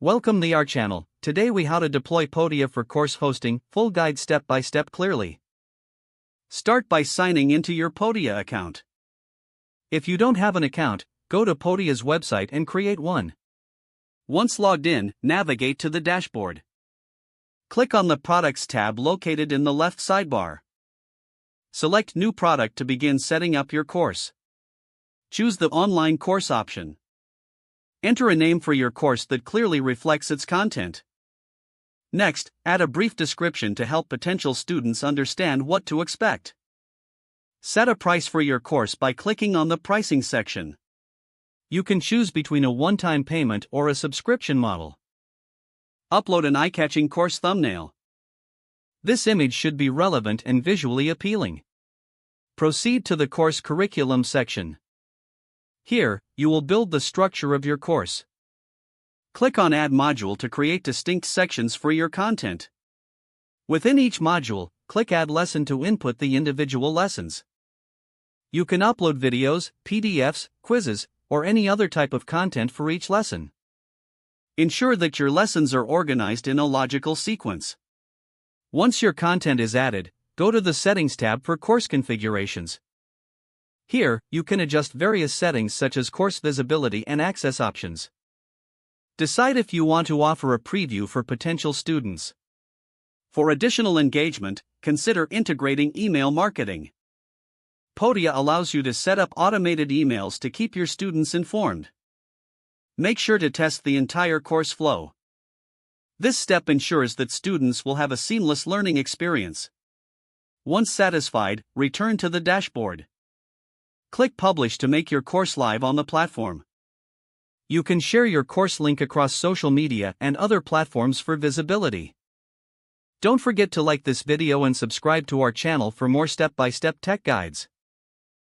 Welcome to our channel. Today we how to deploy Podia for course hosting, full guide step by step clearly. Start by signing into your Podia account. If you don't have an account, go to Podia's website and create one. Once logged in, navigate to the dashboard. Click on the Products tab located in the left sidebar. Select New Product to begin setting up your course. Choose the Online Course option. Enter a name for your course that clearly reflects its content. Next, add a brief description to help potential students understand what to expect. Set a price for your course by clicking on the Pricing section. You can choose between a one-time payment or a subscription model. Upload an eye-catching course thumbnail. This image should be relevant and visually appealing. Proceed to the Course Curriculum section. Here, you will build the structure of your course. Click on Add Module to create distinct sections for your content. Within each module, click Add Lesson to input the individual lessons. You can upload videos, PDFs, quizzes, or any other type of content for each lesson. Ensure that your lessons are organized in a logical sequence. Once your content is added, go to the Settings tab for course configurations. Here, you can adjust various settings such as course visibility and access options. Decide if you want to offer a preview for potential students. For additional engagement, consider integrating email marketing. Podia allows you to set up automated emails to keep your students informed. Make sure to test the entire course flow. This step ensures that students will have a seamless learning experience. Once satisfied, return to the dashboard. Click Publish to make your course live on the platform. You can share your course link across social media and other platforms for visibility. Don't forget to like this video and subscribe to our channel for more step-by-step tech guides.